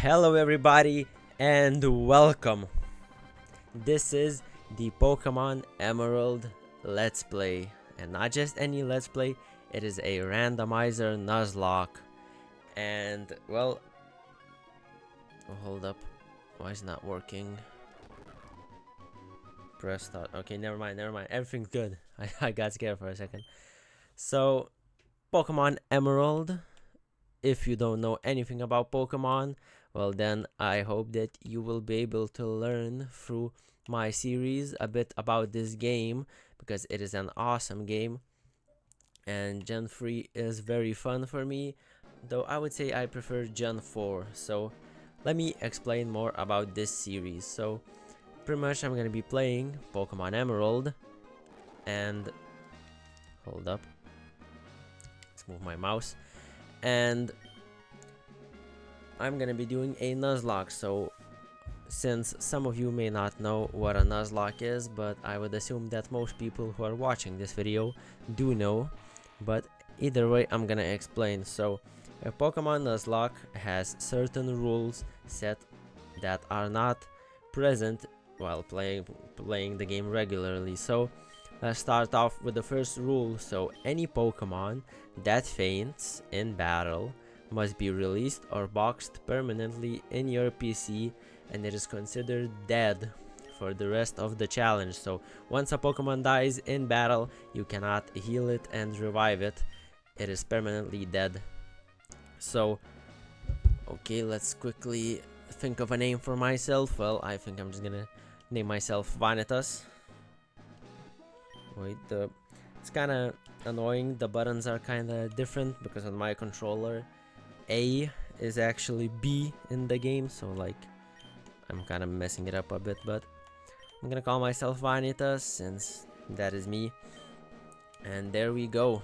Hello everybody and welcome. This is the Pokemon Emerald Let's Play, and not just any Let's Play, it is a randomizer Nuzlocke. And well, hold up, why is it not working? Press start. Okay, never mind, everything's good. I got scared for a second. So Pokemon Emerald, if you don't know anything about Pokemon, well then I hope that you will be able to learn through my series a bit about this game, because it is an awesome game and Gen 3 is very fun for me, though I would say I prefer Gen 4. So let me explain more about this series. So pretty much I'm gonna be playing Pokemon Emerald, and hold up, let's move my mouse, and I'm gonna be doing a Nuzlocke. So since some of you may not know what a Nuzlocke is, but I would assume that most people who are watching this video do know, but either way I'm gonna explain. So a Pokemon Nuzlocke has certain rules set that are not present while playing the game regularly. So let's start off with the first rule. So any Pokemon that faints in battle must be released or boxed permanently in your PC, and it is considered dead for the rest of the challenge. So once a Pokemon dies in battle, you cannot heal it and revive it. It is permanently dead. So okay, let's quickly think of a name for myself. Well, I think I'm just gonna name myself Vanitas. Wait, it's kind of annoying. The buttons are kind of different because on my controller A is actually B in the game, so like I'm kind of messing it up a bit, but I'm gonna call myself Vanitas since that is me. And there we go.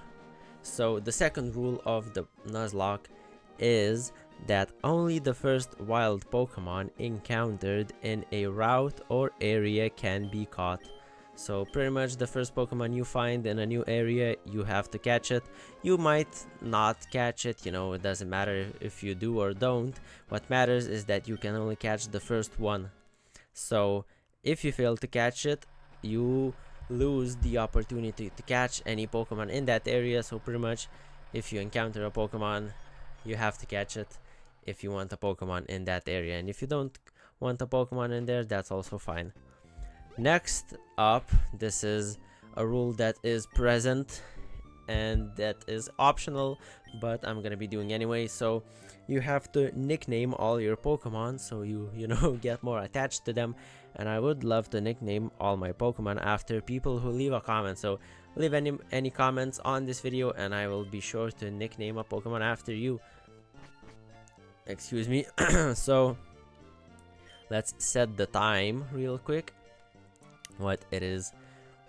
So the second rule of the Nuzlocke is that only the first wild Pokemon encountered in a route or area can be caught. So pretty much the first Pokemon you find in a new area, you have to catch it. You might not catch it, you know, it doesn't matter if you do or don't. What matters is that you can only catch the first one. So if you fail to catch it, you lose the opportunity to catch any Pokemon in that area. So pretty much if you encounter a Pokemon, you have to catch it if you want a Pokemon in that area. And if you don't want a Pokemon in there, that's also fine. Next up, this is a rule that is present and that is optional, but I'm gonna be doing anyway. So you have to nickname all your Pokemon, so you know get more attached to them. And I would love to nickname all my Pokemon after people who leave a comment. So leave any comments on this video and I will be sure to nickname a Pokemon after you. Excuse me. So let's set the time real quick. What it is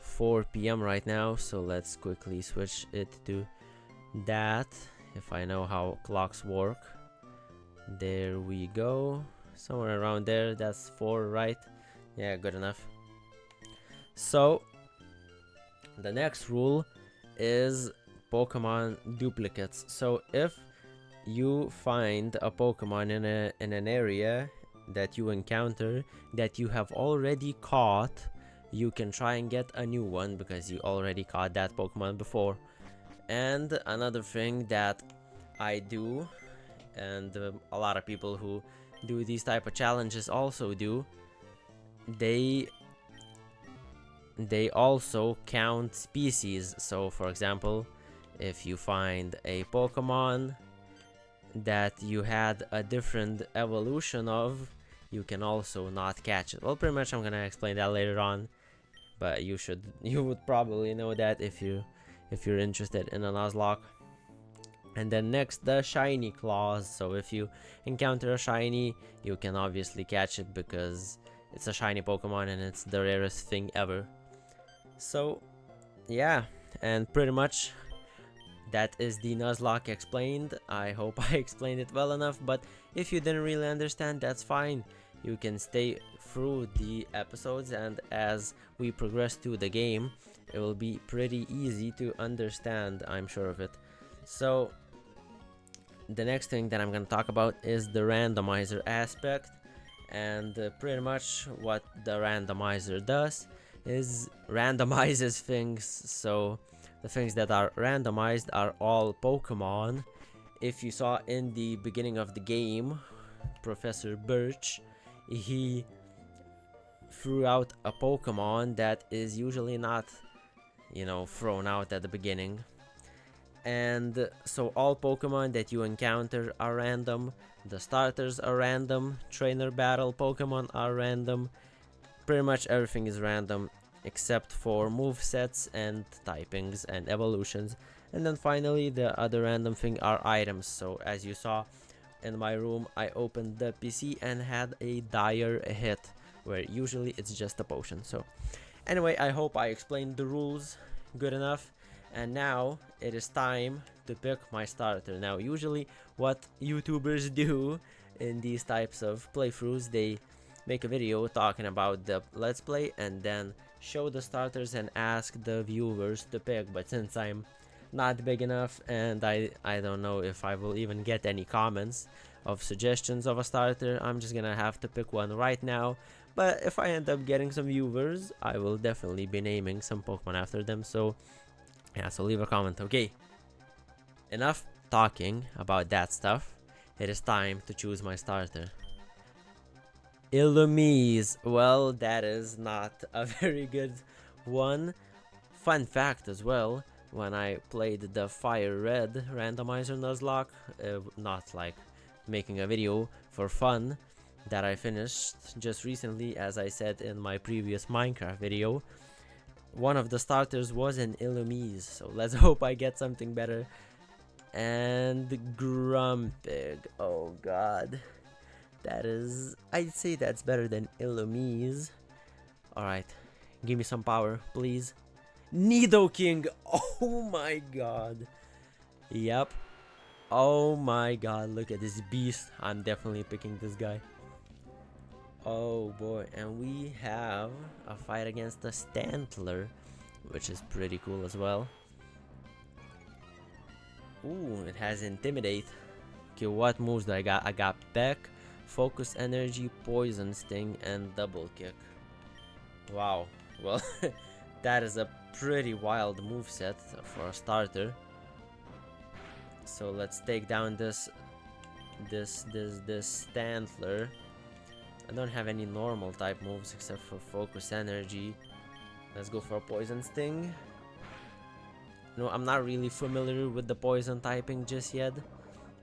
4 p.m. right now, so let's quickly switch it to that, if I know how clocks work. There we go, somewhere around there. That's 4, right? Yeah, good enough. So the next rule is Pokemon duplicates. So if you find a Pokemon in an area that you encounter that you have already caught, you can try and get a new one because you already caught that Pokemon before. And another thing that I do, and a lot of people who do these type of challenges also do, they also count species. So for example, if you find a Pokemon that you had a different evolution of, you can also not catch it. Well, pretty much I'm gonna explain that later on, but you would probably know that if you're interested in a Nuzlocke. And then next, the shiny claws. So if you encounter a shiny, you can obviously catch it because it's a shiny Pokemon and it's the rarest thing ever. So yeah, and pretty much that is the Nuzlocke explained. I hope I explained it well enough, but if you didn't really understand, that's fine. You can stay through the episodes, and as we progress through the game, it will be pretty easy to understand, I'm sure of it. So the next thing that I'm gonna talk about is the randomizer aspect. And pretty much what the randomizer does is randomizes things. So the things that are randomized are all Pokemon. If you saw in the beginning of the game, Professor Birch, he threw out a Pokemon that is usually not, thrown out at the beginning. And so all Pokemon that you encounter are random, the starters are random, trainer battle Pokemon are random, pretty much everything is random except for movesets and typings and evolutions. And then finally the other random thing are items. So as you saw in my room, I opened the PC and had a dire hit, where usually it's just a potion. So anyway, I hope I explained the rules good enough. And now it is time to pick my starter. Now usually what YouTubers do in these types of playthroughs, they make a video talking about the let's play and then show the starters and ask the viewers to pick. But since I'm not big enough and I don't know if I will even get any comments of suggestions of a starter, I'm just gonna have to pick one right now. But if I end up getting some viewers, I will definitely be naming some Pokemon after them. So yeah, so leave a comment. Okay, enough talking about that stuff. It is time to choose my starter. Illumise. Well, that is not a very good one. Fun fact as well, when I played the Fire Red Randomizer Nuzlocke, not like making a video for fun, that I finished just recently, as I said in my previous Minecraft video, one of the starters was an Illumise, so let's hope I get something better. And Grumpig, oh god, that is, I'd say that's better than Illumise. Alright, give me some power, please. Nidoking, oh my god. Yep, oh my god, look at this beast. I'm definitely picking this guy. Oh boy, and we have a fight against the Stantler, which is pretty cool as well. Ooh, it has Intimidate. Okay, what moves do I got? I got Peck, Focus Energy, Poison Sting, and Double Kick. Wow, well, that is a pretty wild moveset for a starter. So let's take down this Stantler. I don't have any normal type moves except for Focus Energy. Let's go for a Poison Sting. No, I'm not really familiar with the poison typing just yet,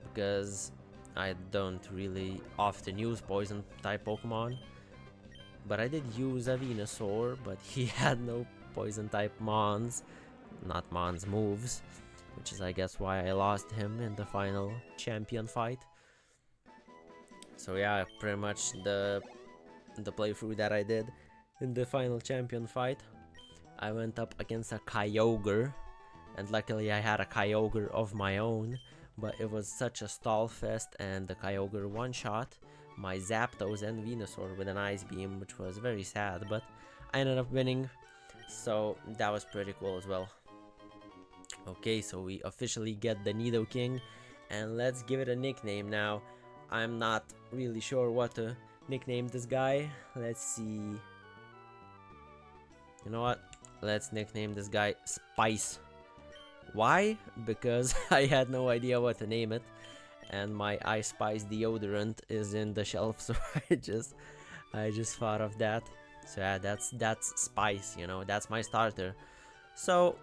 because I don't really often use poison type Pokemon. But I did use a Venusaur, but he had no poison type Mons, not Mons moves, which is I guess why I lost him in the final champion fight. So yeah, pretty much the playthrough that I did in the final champion fight, I went up against a Kyogre, and luckily I had a Kyogre of my own, but it was such a stall fest, and the Kyogre one-shot my Zapdos and Venusaur with an Ice Beam, which was very sad, but I ended up winning, so that was pretty cool as well. Okay, so we officially get the Nidoking, and let's give it a nickname now. I'm not really sure what to nickname this guy. Let's see. You know what? Let's nickname this guy Spice. Why? Because I had no idea what to name it, and my Ice Spice deodorant is in the shelf, so I just thought of that. So yeah, that's Spice, that's my starter. So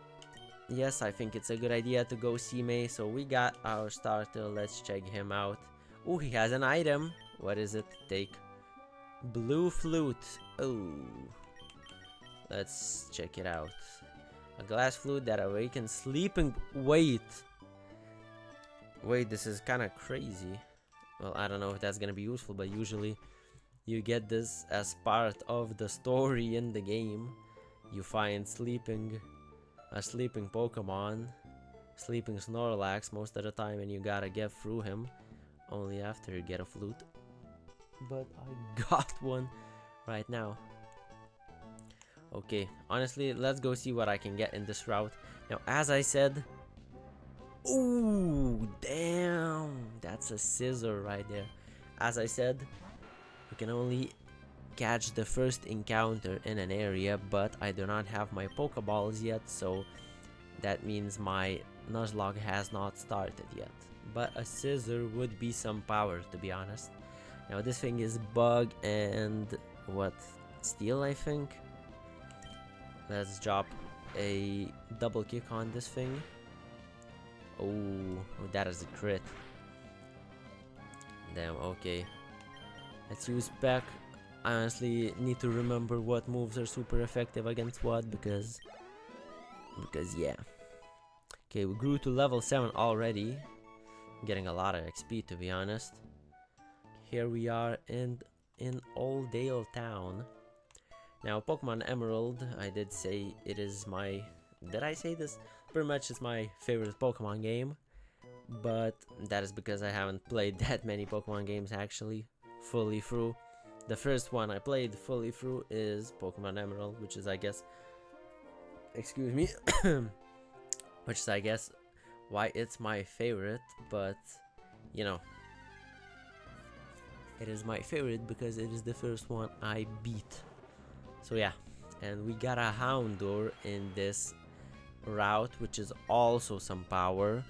yes, I think it's a good idea to go see May. So we got our starter. Let's check him out. Oh, he has an item. What is it? Take Blue Flute. Oh, let's check it out. A glass flute that awakens sleeping. Wait, this is kind of crazy. Well, I don't know if that's gonna be useful, but usually you get this as part of the story in the game. You find a sleeping Pokemon, sleeping Snorlax most of the time, and you gotta get through him only after you get a flute. But I got one right now. Okay, honestly, let's go see what I can get in this route. Now, as I said, Ooh, damn, that's a scissor right there. As I said, we can only catch the first encounter in an area, but I do not have my Pokeballs yet, so that means my Nuzlocke has not started yet. But a scissor would be some power, to be honest. Now this thing is bug and what, steel, I think. Let's drop a double kick on this thing. Oh, that is a crit. Damn, okay. Let's use Peck. I honestly need to remember what moves are super effective against what, because yeah. Okay, we grew to level 7 already. Getting a lot of XP, to be honest. Here we are in Old Dale Town. Now, Pokemon Emerald, I did say it is my... Did I say this? Pretty much it's my favorite Pokemon game. But that is because I haven't played that many Pokemon games actually, fully through. The first one I played fully through is Pokemon Emerald, which is, I guess... Excuse me. Which is, I guess, why it's my favorite, but, you know... It is my favorite because it is the first one I beat. So yeah, and we got a Houndour in this route, which is also some power.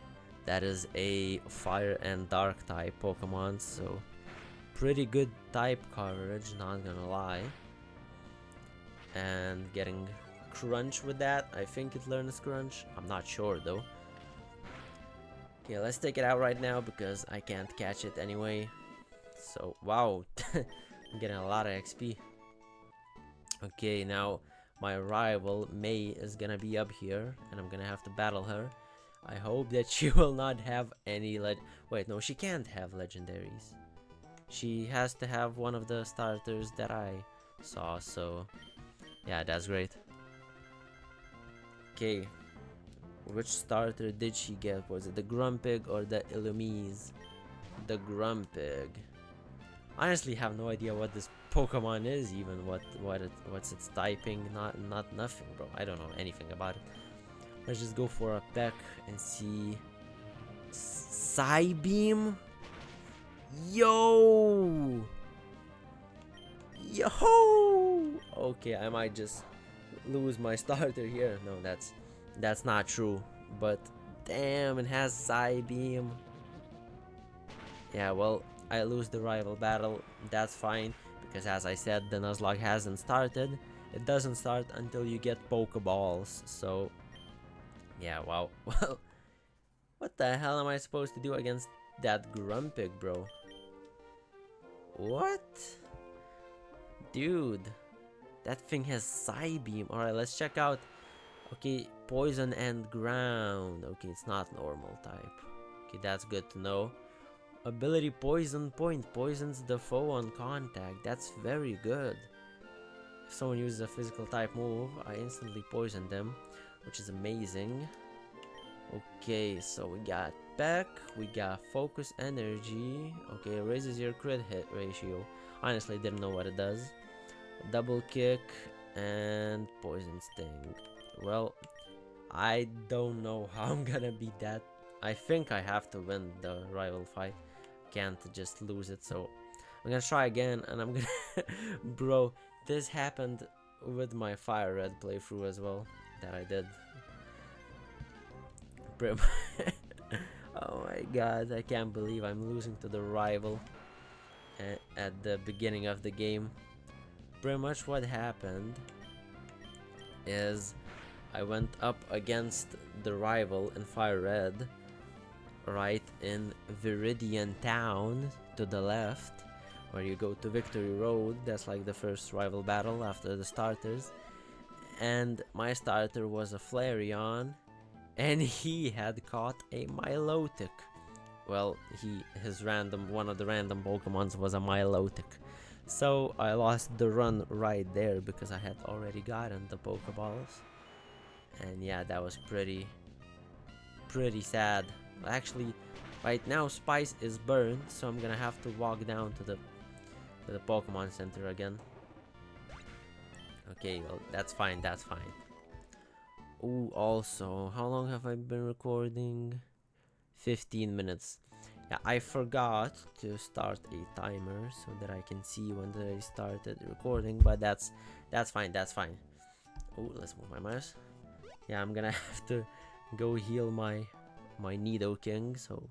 That is a fire and dark type Pokemon, so pretty good type coverage, not gonna lie. And getting Crunch with that, I think it learns Crunch, I'm not sure though. Okay, let's take it out right now because I can't catch it anyway. So, wow, I'm getting a lot of XP. Okay, now my rival May is gonna be up here and I'm gonna have to battle her. I hope that she will not have any wait, no, she can't have legendaries. She has to have one of the starters that I saw, so yeah, that's great. Okay, which starter did she get? Was it the Grumpig or the Illumise? The Grumpig. I honestly have no idea what this Pokemon is, even what's its typing. Not nothing, bro. I don't know anything about it. Let's just go for a Peck and see. Psybeam? Yo! Okay, I might just lose my starter here. No, that's not true. But damn, it has Psybeam. Yeah, well, I lose the rival battle. That's fine, because as I said, the Nuzlocke hasn't started. It doesn't start until you get Pokeballs. So yeah, wow. Well, what the hell am I supposed to do against that Grumpig, bro? What? Dude, that thing has Psybeam. Alright, let's check out. Okay, Poison and Ground. Okay, it's not normal type. Okay, that's good to know. Ability Poison Point. Poisons the foe on contact. That's very good. If someone uses a physical type move, I instantly poison them, which is amazing. Okay, so we got Peck, we got Focus Energy. Okay, raises your crit hit ratio. Honestly, didn't know what it does. Double Kick and Poison Sting. Well, I don't know how I'm gonna beat that. I think I have to win the rival fight. Can't just lose it, so I'm gonna try again, and I'm gonna... Bro, this happened with my Fire Red playthrough as well, that I did. Oh my god, I can't believe I'm losing to the rival at the beginning of the game. Pretty much what happened is I went up against the rival in Fire Red, right in Viridian Town to the left, where you go to Victory Road. That's like the first rival battle after the starters. And my starter was a Flareon, and he had caught a Milotic. Well, one of the random Pokemons was a Milotic. So I lost the run right there because I had already gotten the Pokeballs. And yeah, that was pretty sad. Actually, right now Spice is burned, so I'm gonna have to walk down to the Pokemon Center again. Okay, well, that's fine. Ooh, also, how long have I been recording? 15 minutes. Yeah, I forgot to start a timer so that I can see when I started recording, but that's fine, that's fine. Oh, let's move my mouse. Yeah, I'm gonna have to go heal my Nido King, so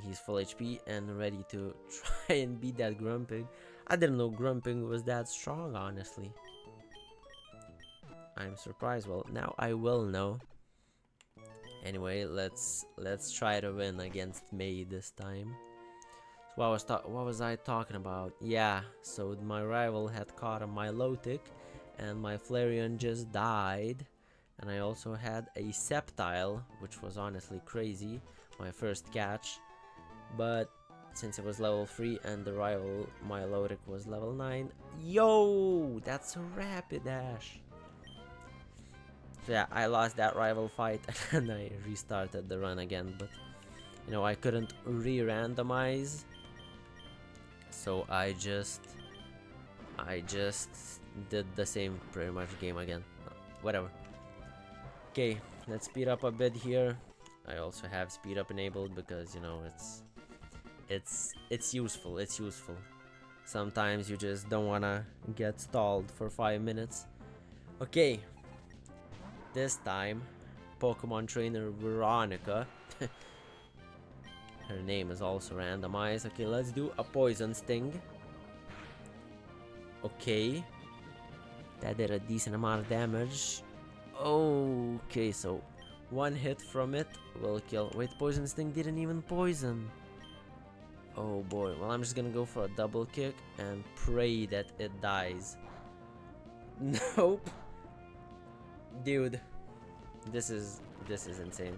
he's full HP and ready to try and beat that Grumpig. I didn't know Grumpig was that strong, honestly. I'm surprised. Well, now I will know. Anyway, let's try to win against May this time. So what was I talking about? Yeah, so my rival had caught a Milotic, and my Flareon just died. And I also had a Sceptile, which was honestly crazy, my first catch. But since it was level 3 and the rival Milotic was level 9, yo, that's a Rapidash. So yeah, I lost that rival fight and I restarted the run again, but you know, I couldn't re-randomize, so I just did the same pretty much game again. Whatever. Okay, let's speed up a bit here. I also have speed up enabled because, you know, it's useful. It's useful. Sometimes you just don't wanna get stalled for 5 minutes. Okay. This time, Pokemon trainer Veronica. Her name is also randomized. Okay, let's do a Poison Sting. Okay. That did a decent amount of damage. Okay, so one hit from it will kill. Wait, Poison Sting didn't even poison. Oh boy. Well, I'm just gonna go for a double kick and pray that it dies. Nope. Dude, this is insane.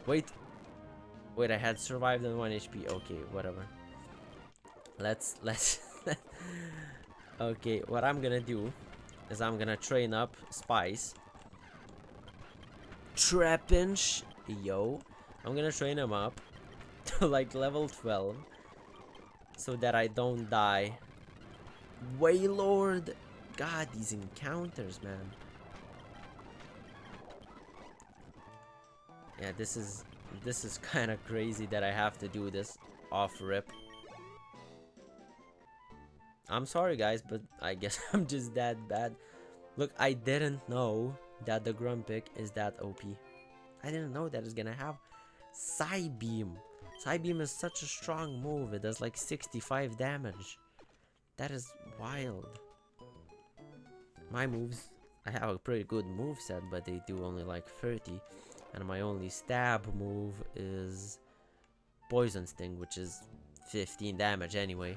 Wait, I had survived on 1 HP. Okay, whatever. Let's okay, what I'm gonna do is I'm gonna train up Spice. Trapinch, yo. I'm gonna train him up to like level 12 so that I don't die. Wailord, God, these encounters, man. Yeah, this is kind of crazy that I have to do this off rip. I'm sorry guys, but I guess I'm just that bad. Look, I didn't know that the Grumpig is that OP. I didn't know that it's gonna have Psybeam. Psybeam is such a strong move. It does like 65 damage. That is wild. My moves, I have a pretty good move set, but they do only like 30. And my only stab move is Poison Sting, which is 15 damage anyway.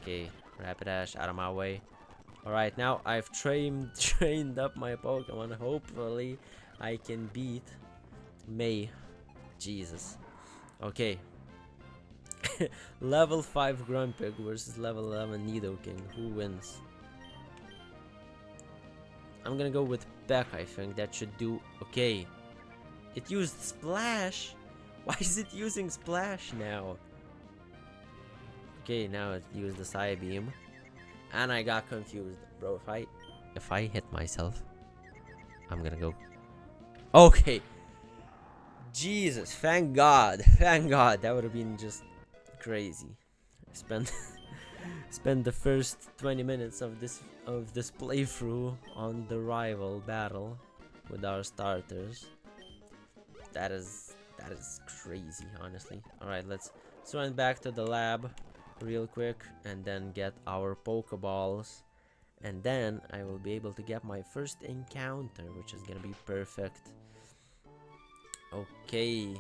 Okay, Rapidash out of my way. Alright, now I've trained up my Pokemon. Hopefully I can beat May. Jesus. Okay. Level 5 Grumpig versus level 11 Nidoking. Who wins? I'm gonna go with Beck, I think. That should do okay. It used Splash. Why is it using Splash now? Okay, now it used the Psybeam. And I got confused. Bro, if I hit myself, I'm gonna go. Okay. Jesus, thank God. Thank God. That would have been just crazy. I spent the first 20 minutes of this playthrough on the rival battle with our starters. That is crazy, honestly. Alright, let's run back to the lab real quick and then get our Pokeballs. And then I will be able to get my first encounter, which is gonna be perfect. Okay,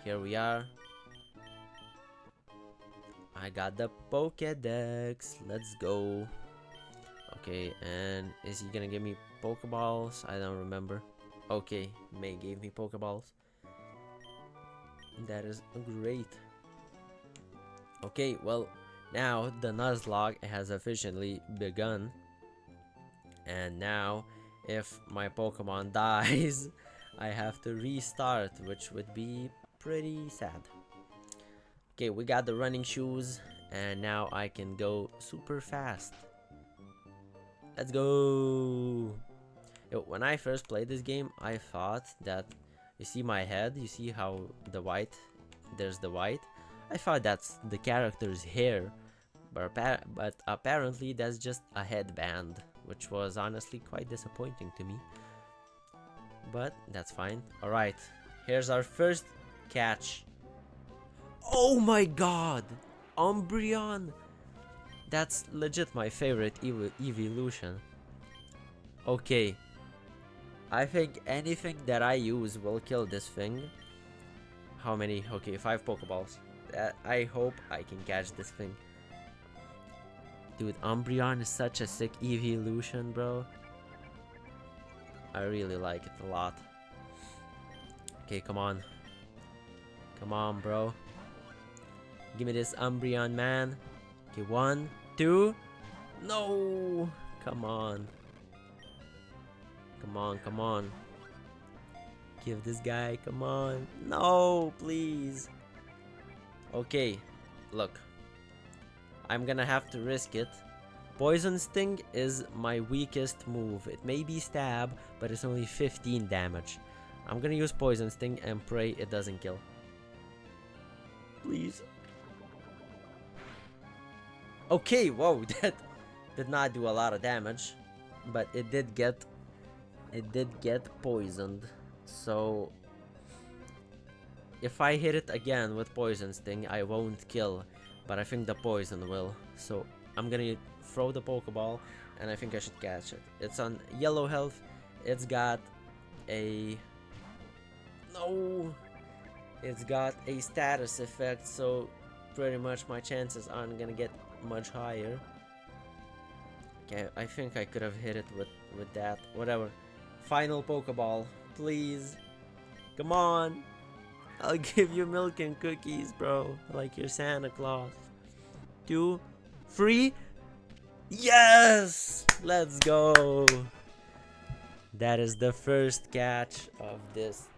here we are. I got the Pokédex. Let's go. Okay, and is he gonna give me Pokeballs? I don't remember. Okay, May gave me Pokeballs. That is great. Okay, well, now the Nuzlocke has officially begun. And now, if my Pokemon dies, I have to restart, which would be pretty sad. Okay, we got the running shoes, and now I can go super fast. Let's go! Yo, when I first played this game, I thought that You see my head? You see how the white, there's the white? I thought that's the character's hair, but apparently that's just a headband, which was honestly quite disappointing to me. But that's fine. Alright, here's our first catch. Oh my god! Umbreon! That's legit my favorite evolution. Okay. I think anything that I use will kill this thing. How many? Okay, 5 Pokeballs. I hope I can catch this thing. Dude, Umbreon is such a sick evolution, bro. I really like it a lot. Okay, come on. Come on, bro. Give me this Umbreon, man. Okay, 1, 2. No! Come on. Come on, come on. Give this guy, come on. No, please. Okay, look. I'm gonna have to risk it. Poison Sting is my weakest move. It may be stab, but it's only 15 damage. I'm gonna use Poison Sting and pray it doesn't kill. Please. Okay, whoa, that did not do a lot of damage, but it did get poisoned. So if I hit it again with Poison Sting, I won't kill, but I think the poison will. So I'm gonna throw the Pokeball, and I think I should catch it. It's on yellow health. It's got a it's got a status effect, so pretty much my chances aren't gonna get much higher. Okay, I think I could have hit it with that. Whatever. Final Pokeball, please. Come on. I'll give you milk and cookies, bro. Like you're Santa Claus. 2, 3. Yes! Let's go. That is the first catch of this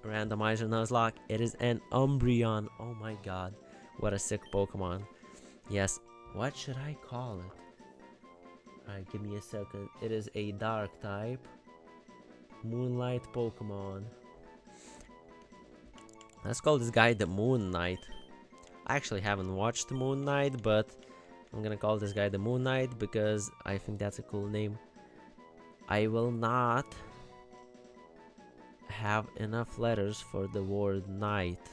Randomizer Nuzlocke. It is an Umbreon. Oh my god. What a sick Pokemon. Yes. What should I call it? Alright, give me a second. It is a dark type. Moonlight Pokemon. Let's call this guy the Moon Knight. I actually haven't watched Moon Knight, but I'm gonna call this guy the Moon Knight because I think that's a cool name. I will not have enough letters for the word night,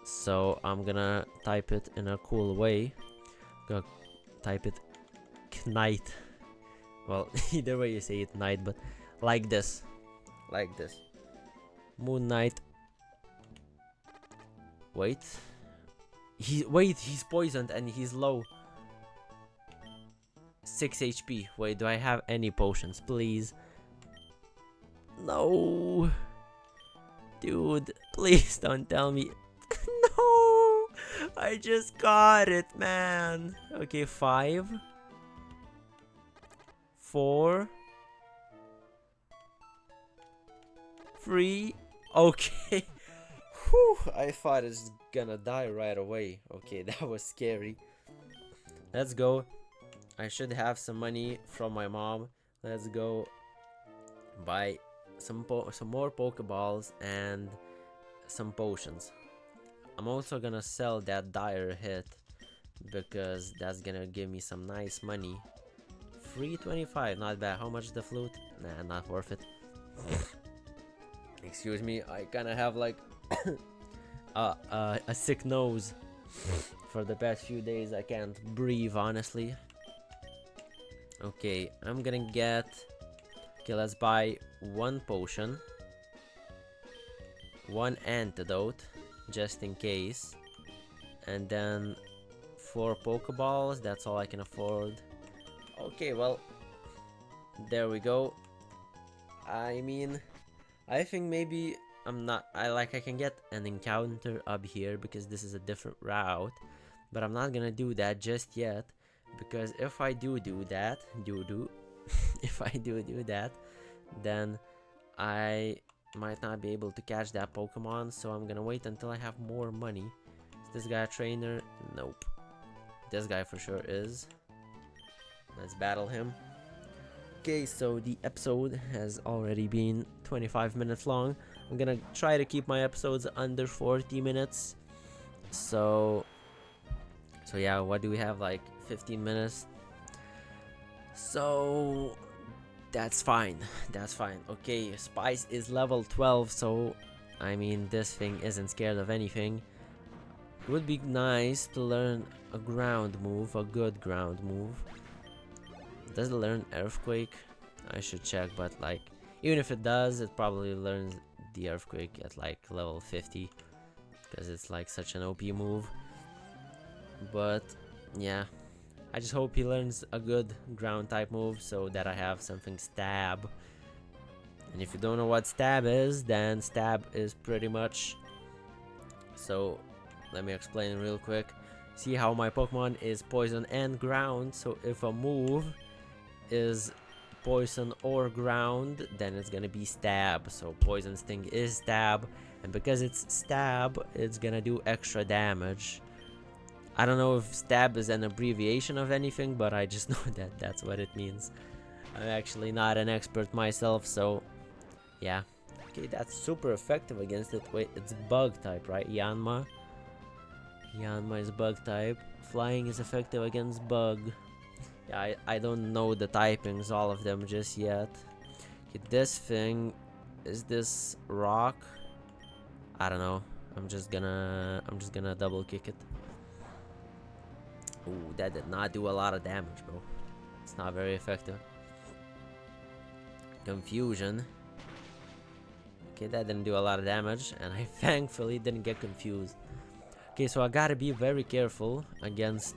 so I'm gonna type it in a cool way. I'm gonna type it Knight. Well, either way you say it, night, but like this. Like this. Moon Knight. Wait. He's poisoned and he's low. 6 HP. Wait, do I have any potions? Please. No. Dude, please don't tell me. No. I just got it, man. Okay, 5. 4. 3. Okay. Whew, I thought it's gonna die right away. Okay, that was scary. Let's go. I should have some money from my mom. Let's go buy some more Pokeballs and some potions. I'm also gonna sell that dire hit because that's gonna give me some nice money. 325, not bad. How much is the flute? Nah, not worth it. Excuse me, I kinda have like a sick nose. For the past few days I can't breathe, honestly. Okay, I'm gonna get... Okay, let's buy 1 potion, 1 antidote, just in case. And then 4 Pokeballs, that's all I can afford. Okay, well, there we go. I mean, I think maybe I can get an encounter up here because this is a different route, but I'm not gonna do that just yet, because if I do that, if I do that, then I might not be able to catch that Pokemon, so I'm gonna wait until I have more money. Is this guy a trainer? Nope. This guy for sure is. Let's battle him. Okay, so the episode has already been 25 minutes long. I'm gonna try to keep my episodes under 40 minutes. So yeah, what do we have, like 15 minutes? So that's fine. That's fine. Okay, Spice is level 12, so I mean this thing isn't scared of anything. It would be nice to learn a ground move, a good ground move. Does it learn Earthquake? I should check, but like, even if it does, it probably learns the Earthquake at like level 50, because it's like such an OP move. But yeah, I just hope he learns a good ground type move so that I have something Stab. And if you don't know what Stab is, then Stab is pretty much... So let me explain real quick. See how my Pokemon is Poison and Ground, so if a move is Poison or Ground, then it's gonna be Stab. So Poison Sting is Stab, and because it's Stab, it's gonna do extra damage. I don't know if Stab is an abbreviation of anything, but I just know that that's what it means. I'm actually not an expert myself, so yeah. Okay, that's super effective against it. Wait, it's Bug type, right? Yanma is Bug type. Flying is effective against Bug. Yeah, I don't know the typings, all of them just yet. Okay, this thing, is this Rock? I don't know. I'm just gonna double kick it. Ooh, that did not do a lot of damage, bro. It's not very effective. Confusion. Okay, that didn't do a lot of damage, and I thankfully didn't get confused. Okay, so I gotta be very careful against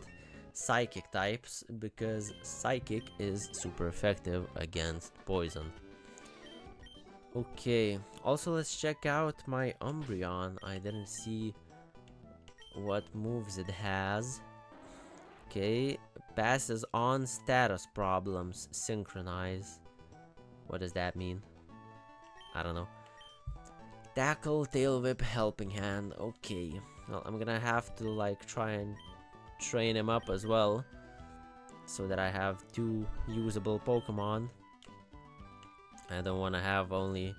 Psychic types, because Psychic is super effective against Poison. Okay, also let's check out my Umbreon. I didn't see what moves it has. Okay, passes on status problems. Synchronize. What does that mean? I don't know. Tackle, Tail Whip, Helping Hand. Okay, well, I'm gonna have to like try and train him up as well, so that I have 2 usable Pokemon. I don't want to have only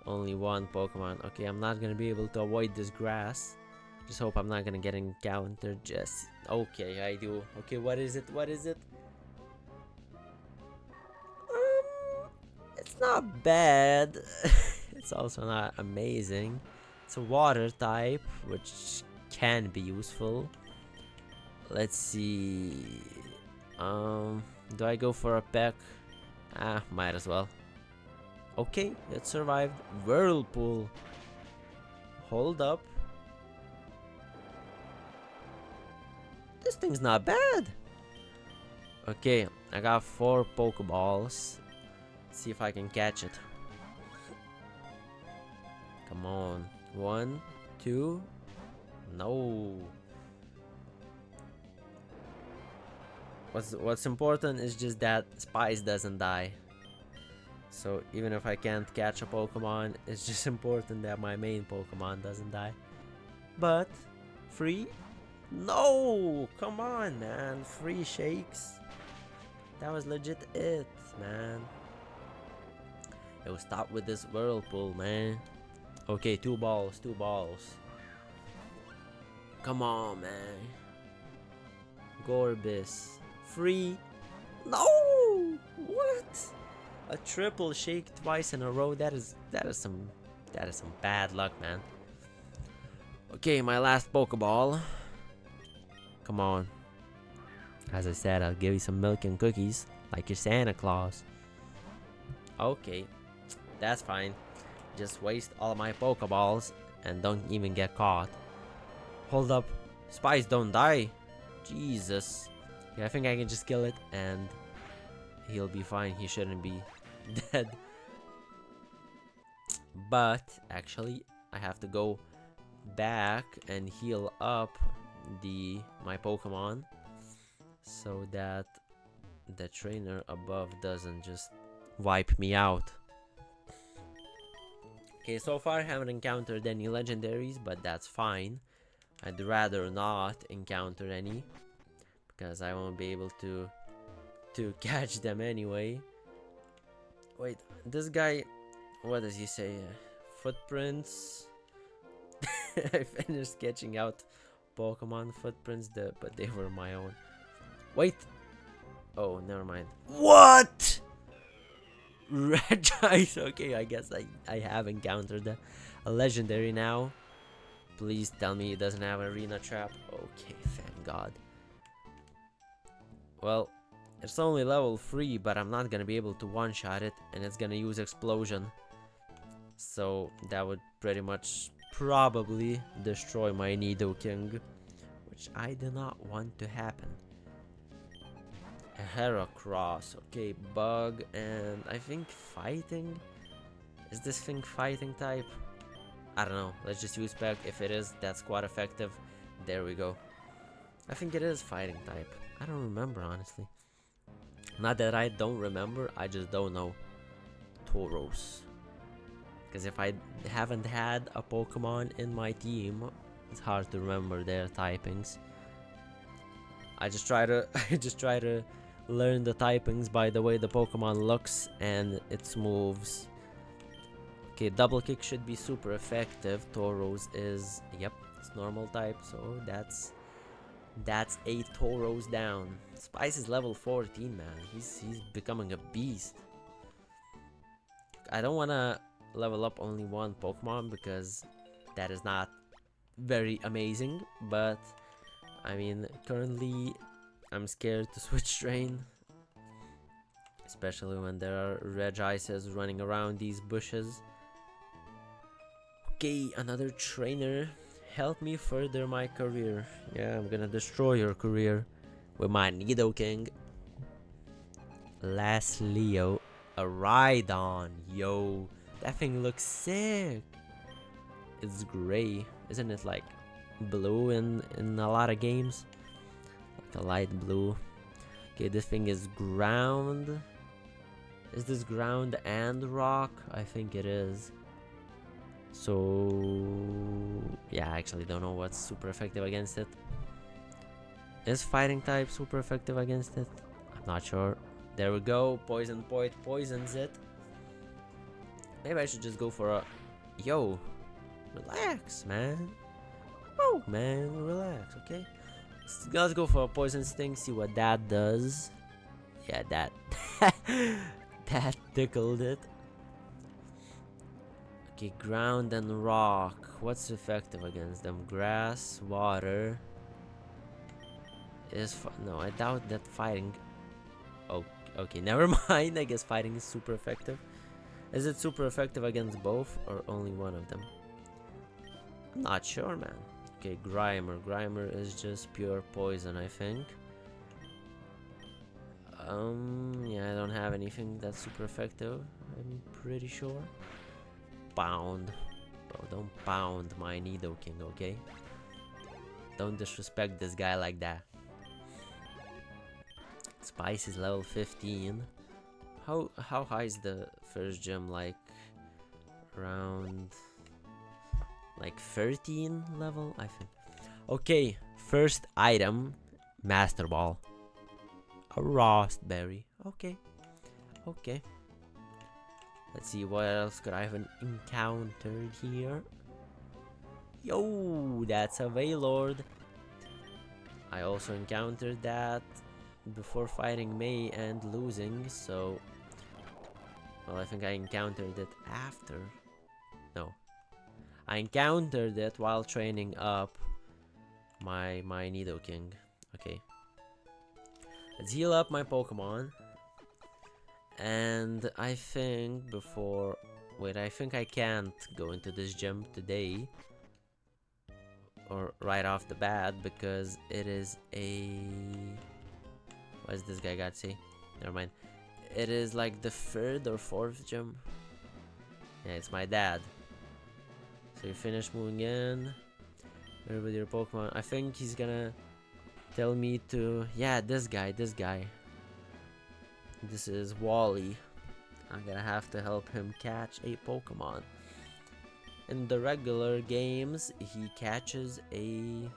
1 Pokemon. Okay, I'm not gonna be able to avoid this grass. Just hope I'm not gonna get encountered. Just okay, I do. Okay, what is it? What is it? It's not bad. It's also not amazing. It's a water type, which can be useful. Let's see. Do I go for a peck? Ah, might as well. Okay, it survived. Whirlpool. Hold up. This thing's not bad. Okay, I got 4 Pokeballs. Let's see if I can catch it. Come on. 1, 2. No. What's important is just that Spice doesn't die. So even if I can't catch a Pokemon, it's just important that my main Pokemon doesn't die. But free? No! Come on, man. Free shakes. That was legit it, man. Yo, stop with this Whirlpool, man. Okay, 2 balls, 2 balls. Come on, man. Gorbis. Free? No! What? A triple shake twice in a row. That is some bad luck, man. Okay, my last Pokeball. Come on. As I said, I'll give you some milk and cookies, like your Santa Claus. Okay, that's fine. Just waste all my Pokeballs and don't even get caught. Hold up. Spice, don't die. Jesus. Yeah, I think I can just kill it and he'll be fine. He shouldn't be dead. But actually, I have to go back and heal up my Pokemon, so that the trainer above doesn't just wipe me out. Okay, so far I haven't encountered any legendaries, but that's fine. I'd rather not encounter any, because I won't be able to catch them anyway. Wait, this guy, what does he say? Footprints. I finished sketching out Pokemon footprints, but they were my own. Wait. Oh, never mind. What? Red eyes. Okay, I guess I have encountered a legendary now. Please tell me it doesn't have an arena trap. Okay, thank God. Well, it's only level 3, but I'm not gonna be able to one-shot it, and it's gonna use explosion. So that would pretty much probably destroy my Nidoking, which I do not want to happen. A Heracross, okay, bug, and I think fighting? Is this thing fighting type? I don't know, let's just use Peck. If it is, that's quite effective. There we go. I think it is fighting type. I don't remember, honestly. Not that I don't remember, I just don't know. Tauros. Because if I haven't had a Pokemon in my team, it's hard to remember their typings. I just try to learn the typings by the way the Pokemon looks and its moves. Okay, double kick should be super effective. Tauros is, yep, it's normal type, so that's 8 Tauros down. Spice is level 14, man. He's becoming a beast. I don't wanna level up only one Pokemon because that is not very amazing, but I mean, currently I'm scared to switch train, especially when there are Regices running around these bushes. Okay, another trainer. Help me further my career. Yeah, I'm gonna destroy your career with my Nidoking. Last Leo, a Rhydon. Yo, that thing looks sick. It's gray, isn't it? Like blue in a lot of games, like a light blue. Okay, this thing is ground. Is this ground and rock? I think it is. So yeah, I actually don't know what's super effective against it. Is fighting type super effective against it? I'm not sure. There we go. Poison Point poisons it. Maybe I should just go for a... Yo, relax, man. Oh, man, relax, okay? Let's go for a Poison Sting, see what that does. Yeah, that... that tickled it. Okay, ground and rock. What's effective against them? Grass, water. No, I doubt that fighting... Oh, okay, never mind. I guess fighting is super effective. Is it super effective against both or only one of them? I'm not sure, man. Okay, Grimer. Grimer is just pure poison, I think. Yeah, I don't have anything that's super effective. I'm pretty sure. Pound. Bro, don't pound my Nidoking, okay? Don't disrespect this guy like that. Spice is level 15. How high is the first gym? Like around like 13 level, I think. Okay, first item, Master Ball. A Rostberry. Okay. Okay. Let's see what else could I have encountered here. Yo, that's a Veilord. I also encountered that before fighting May and losing, so... Well, I think I encountered it after. No. I encountered it while training up my Nidoking. Okay. Let's heal up my Pokemon. And I think before... Wait, I think I can't go into this gym today. Or right off the bat, because it is a... What does this guy got to say? Never mind. It is like the 3rd or 4th gym. Yeah, it's my dad. So you finish moving in. Where with your Pokemon? I think he's gonna tell me to... Yeah, this guy. This is Wally. I'm gonna have to help him catch a Pokemon. In the regular games, he catches a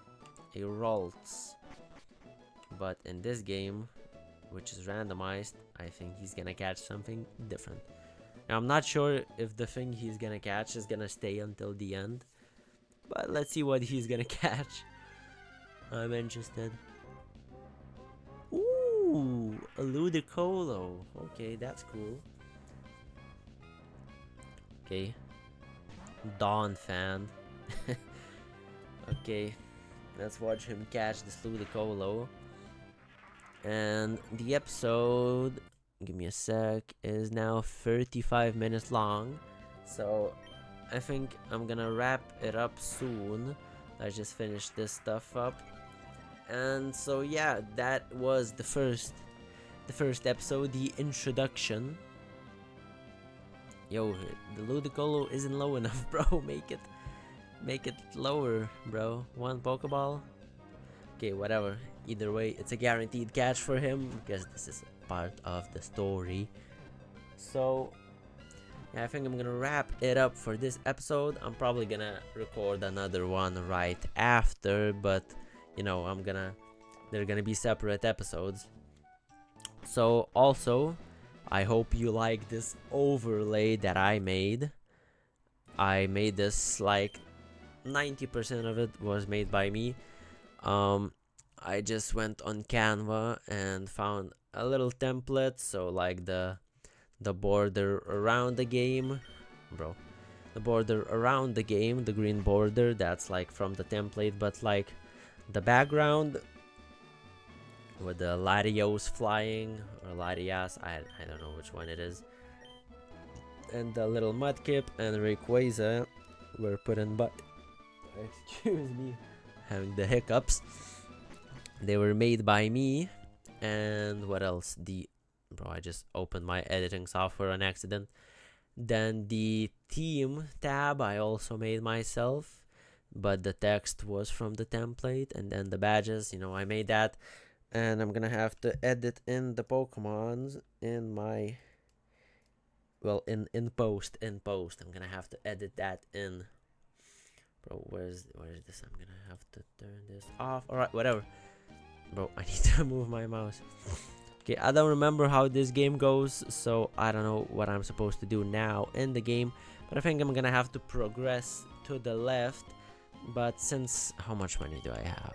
Ralts. But in this game, which is randomized, I think he's gonna catch something different. I'm not sure if the thing he's gonna catch is gonna stay until the end, but let's see what he's gonna catch. I'm interested. Ooh, a Ludicolo. Okay, that's cool. Okay. Dawn fan. Okay, let's watch him catch this Ludicolo. And the episode, give me a sec, is now 35 minutes long. So I think I'm gonna wrap it up soon. I just finished this stuff up. And so yeah, that was the first episode, the introduction. Yo, the Ludicolo isn't low enough, bro. Make it lower, bro. One Pokeball. Okay, whatever. Either way, it's a guaranteed catch for him because this is part of the story. So yeah, I think I'm gonna wrap it up for this episode. I'm probably gonna record another one right after, but you know, they're gonna be separate episodes. So also, I hope you like this overlay that I made. I made this, like 90% of it was made by me. I just went on Canva and found a little template, so like the border around the game, bro. The border around the game, the green border, that's like from the template, but like the background with the Latios flying, or Latias, I don't know which one it is. And the little Mudkip and Rayquaza were put in, but excuse me, having the hiccups. They were made by me. And what else? Bro, I just opened my editing software on accident. Then the theme tab I also made myself, but the text was from the template. And then the badges, you know, I made that. And I'm gonna have to edit in the Pokemons in my, well, in post. I'm gonna have to edit that in. Bro, where is this? I'm gonna have to turn this off. Alright, whatever. Bro, I need to move my mouse. Okay, I don't remember how this game goes, so I don't know what I'm supposed to do now in the game. But I think I'm gonna have to progress to the left. But since, how much money do I have?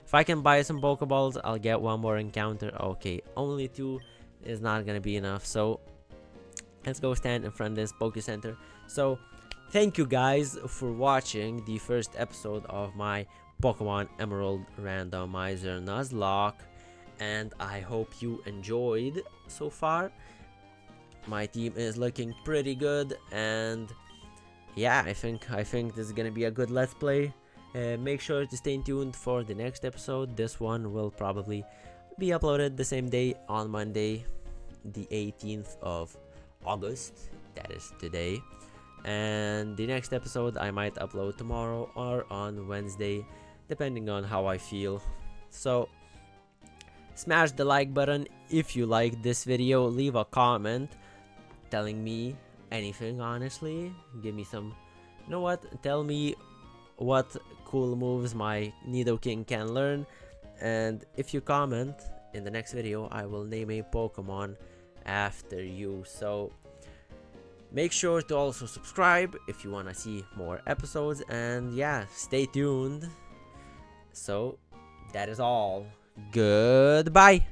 If I can buy some Pokeballs, I'll get one more encounter. Okay, only 2 is not gonna be enough. So let's go stand in front of this Poke Center. So thank you guys for watching the first episode of my Pokemon Emerald Randomizer Nuzlocke, and I hope you enjoyed so far. My team is looking pretty good, and yeah, I think this is gonna be a good let's play. Make sure to stay tuned for the next episode. This one will probably be uploaded the same day, on Monday, the 18th of August. That is today. And the next episode I might upload tomorrow or on Wednesday, depending on how I feel. So smash the like button if you like this video. Leave a comment telling me anything, honestly. Give me some, you know what, tell me what cool moves my Nidoking can learn. And if you comment in the next video, I will name a Pokemon after you. So make sure to also subscribe if you want to see more episodes, and yeah, stay tuned. So that is all. Goodbye.